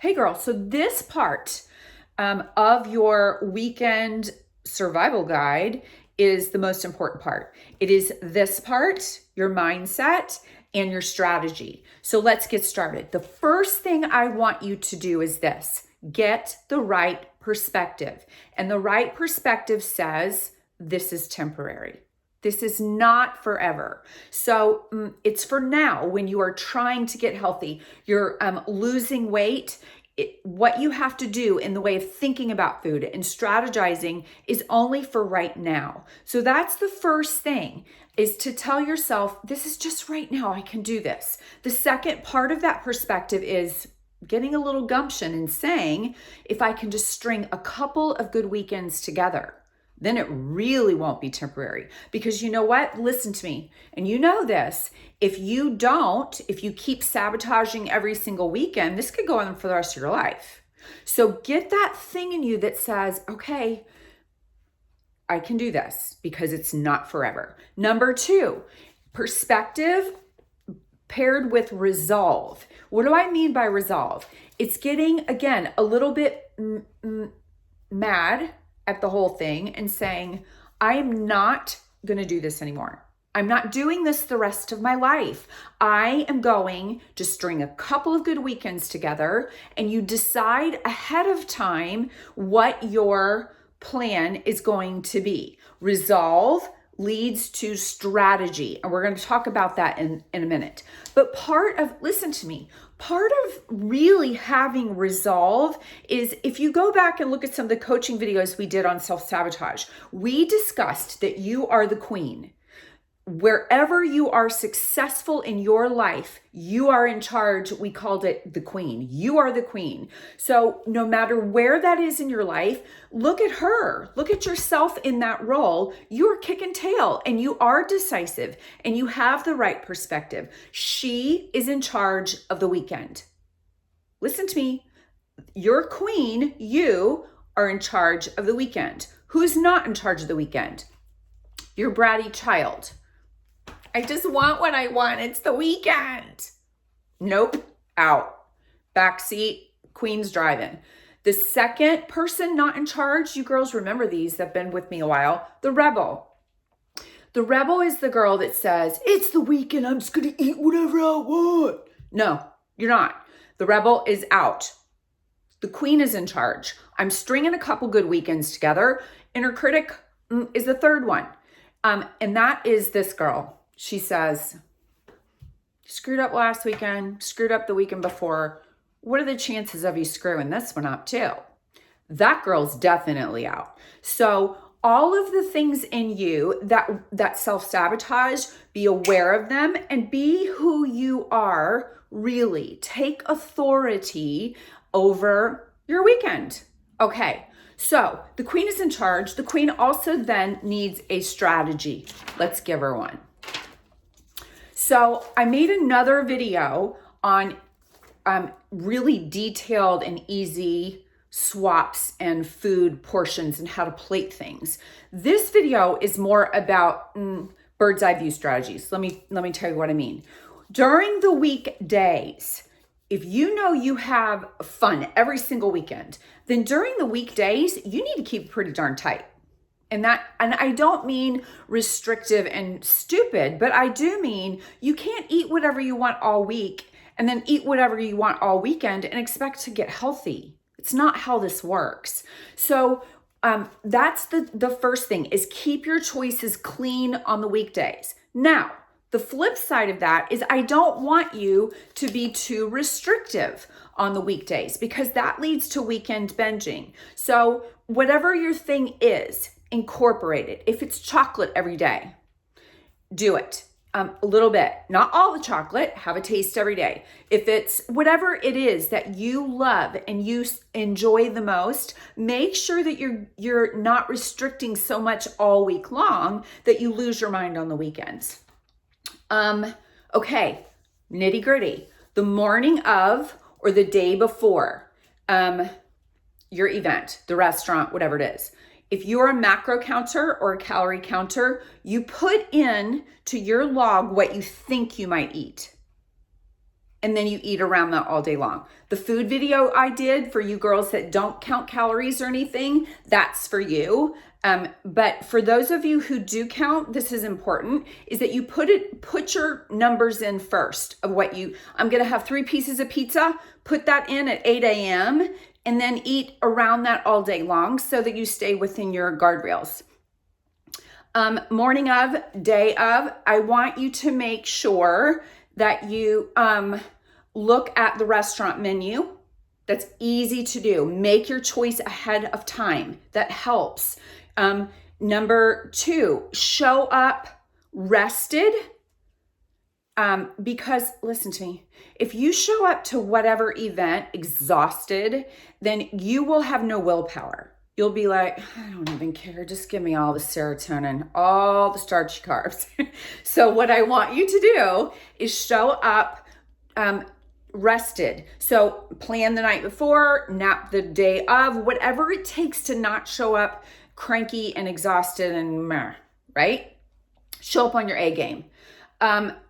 Hey girl, so this part of your weekend survival guide is the most important part. It is this part, your mindset and your strategy. So let's get started. The first thing I want you to do is this: get the right perspective. And the right perspective says this is temporary. This is not forever. So it's for now when you are trying to get healthy, you're losing weight. What you have to do in the way of thinking about food and strategizing is only for right now. So that's the first thing, is to tell yourself, this is just right now, I can do this. The second part of that perspective is getting a little gumption and saying, if I can just string a couple of good weekends together, then it really won't be temporary. Because you know what? Listen to me. And you know this. If you keep sabotaging every single weekend, this could go on for the rest of your life. So get that thing in you that says, okay, I can do this because it's not forever. Number 2, perspective paired with resolve. What do I mean by resolve? It's getting, again, a little bit mad at the whole thing and saying, I am not going to do this anymore. I'm not doing this the rest of my life. I am going to string a couple of good weekends together, and you decide ahead of time what your plan is going to be. Resolve leads to strategy, and we're going to talk about that in a minute. But listen to me, part of really having resolve is, if you go back and look at some of the coaching videos we did on self-sabotage, we discussed that you are the queen. Wherever you are successful in your life, you are in charge. We called it the queen. You are the queen. So no matter where that is in your life, look at her. Look at yourself in that role. You are kicking tail and you are decisive and you have the right perspective. She is in charge of the weekend. Listen to me. You're queen. You are in charge of the weekend. Who's not in charge of the weekend? Your bratty child. I just want what I want. It's the weekend. Nope. Out. Backseat. Queen's driving. The second person not in charge, you girls remember these that have been with me a while, the rebel. The rebel is the girl that says, it's the weekend, I'm just going to eat whatever I want. No, you're not. The rebel is out. The queen is in charge. I'm stringing a couple good weekends together. Inner critic is the third one. And that is this girl. She says, screwed up last weekend, screwed up the weekend before. What are the chances of you screwing this one up too? That girl's definitely out. So all of the things in you that self-sabotage, be aware of them and be who you are really. Take authority over your weekend. Okay, so the queen is in charge. The queen also then needs a strategy. Let's give her one. So I made another video on really detailed and easy swaps and food portions and how to plate things. This video is more about bird's eye view strategies. Let me tell you what I mean. During the weekdays, if you know you have fun every single weekend, then during the weekdays, you need to keep it pretty darn tight. And I don't mean restrictive and stupid, but I do mean you can't eat whatever you want all week and then eat whatever you want all weekend and expect to get healthy. It's not how this works. So that's the first thing, is keep your choices clean on the weekdays. Now, the flip side of that is I don't want you to be too restrictive on the weekdays, because that leads to weekend binging. So whatever your thing is, incorporate it. If it's chocolate every day, do it. A little bit, not all the chocolate, have a taste every day. If it's whatever it is that you love and you enjoy the most, make sure that you're not restricting so much all week long that you lose your mind on the weekends. Okay, nitty gritty. The morning of or the day before your event, the restaurant, whatever it is. If you're a macro counter or a calorie counter, you put in to your log what you think you might eat. and then you eat around that all day long. The food video I did for you girls that don't count calories or anything, that's for you. But for those of you who do count, this is important, is that you put your numbers in first of I'm going to have 3 pieces of pizza, put that in at 8 a.m. and then eat around that all day long so that you stay within your guardrails. Morning of, day of, I want you to make sure that you look at the restaurant menu. That's easy to do. Make your choice ahead of time. That helps. Number 2, show up rested. Because listen to me, if you show up to whatever event exhausted, then you will have no willpower. You'll be like, I don't even care. Just give me all the serotonin, all the starchy carbs. So what I want you to do is show up rested. So plan the night before, nap the day of, whatever it takes to not show up cranky and exhausted and meh, right? Show up on your A game.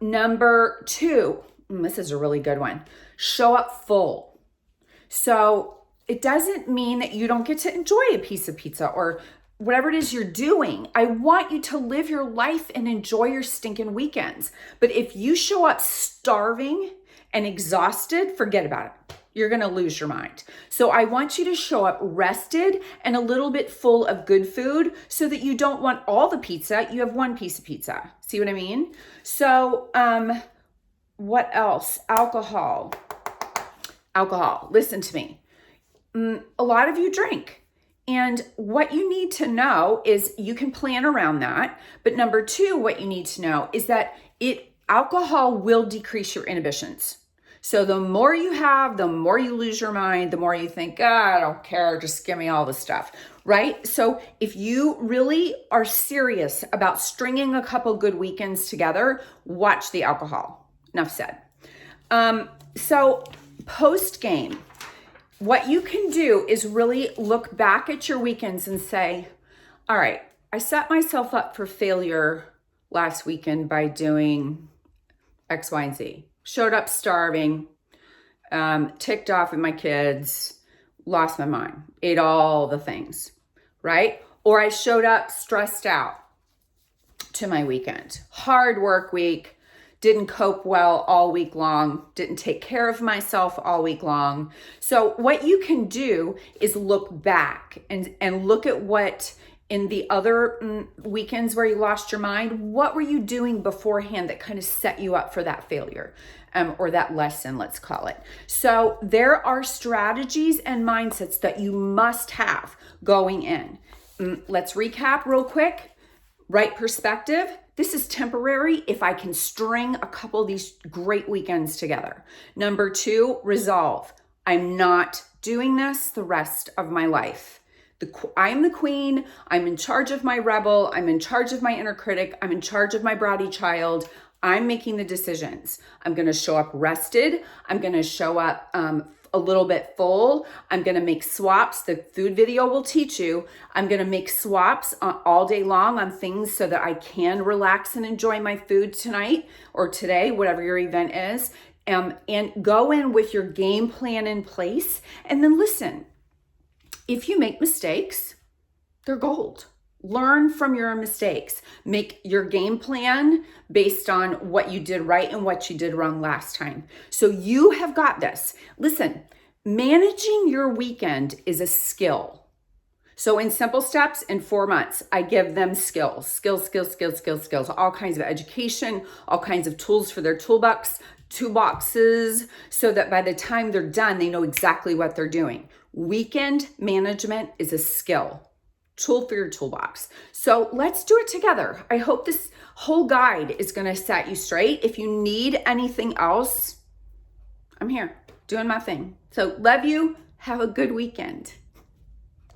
Number 2, this is a really good one. Show up full. So it doesn't mean that you don't get to enjoy a piece of pizza or whatever it is you're doing. I want you to live your life and enjoy your stinking weekends. But if you show up starving and exhausted, forget about it. You're going to lose your mind. So I want you to show up rested and a little bit full of good food so that you don't want all the pizza. You have 1 piece of pizza. See what I mean? So, what else? Alcohol. Listen to me. A lot of you drink. And what you need to know is you can plan around that. But number 2, what you need to know is that alcohol will decrease your inhibitions. So the more you have, the more you lose your mind, the more you think, I don't care, just give me all the stuff, right? So if you really are serious about stringing a couple good weekends together, watch the alcohol. Enough said. So post game, what you can do is really look back at your weekends and say, all right, I set myself up for failure last weekend by doing X, Y, and Z. Showed up starving, ticked off at my kids, lost my mind, ate all the things, right? Or I showed up stressed out to my weekend. Hard work week, didn't cope well all week long, didn't take care of myself all week long. So what you can do is look back and look at what in the other weekends where you lost your mind, what were you doing beforehand that kind of set you up for that failure or that lesson, let's call it. So there are strategies and mindsets that you must have going in. Let's recap real quick. Right perspective. This is temporary if I can string a couple of these great weekends together. Number 2, resolve. I'm not doing this the rest of my life. I am the queen. I'm in charge of my rebel. I'm in charge of my inner critic. I'm in charge of my bratty child. I'm making the decisions. I'm going to show up rested. I'm going to show up a little bit full. I'm going to make swaps. The food video will teach you. I'm going to make swaps all day long on things so that I can relax and enjoy my food tonight or today, whatever your event is. And go in with your game plan in place. And then listen. If you make mistakes, they're gold. Learn from your mistakes. Make your game plan based on what you did right and what you did wrong last time. So you have got this. Listen, managing your weekend is a skill. So in Simple Steps, in 4 months, I give them skills, all kinds of education, all kinds of tools for their toolboxes, so that by the time they're done, they know exactly what they're doing. Weekend management is a skill, tool for your toolbox. So let's do it together. I hope this whole guide is going to set you straight. If you need anything else, I'm here doing my thing. So love you. Have a good weekend.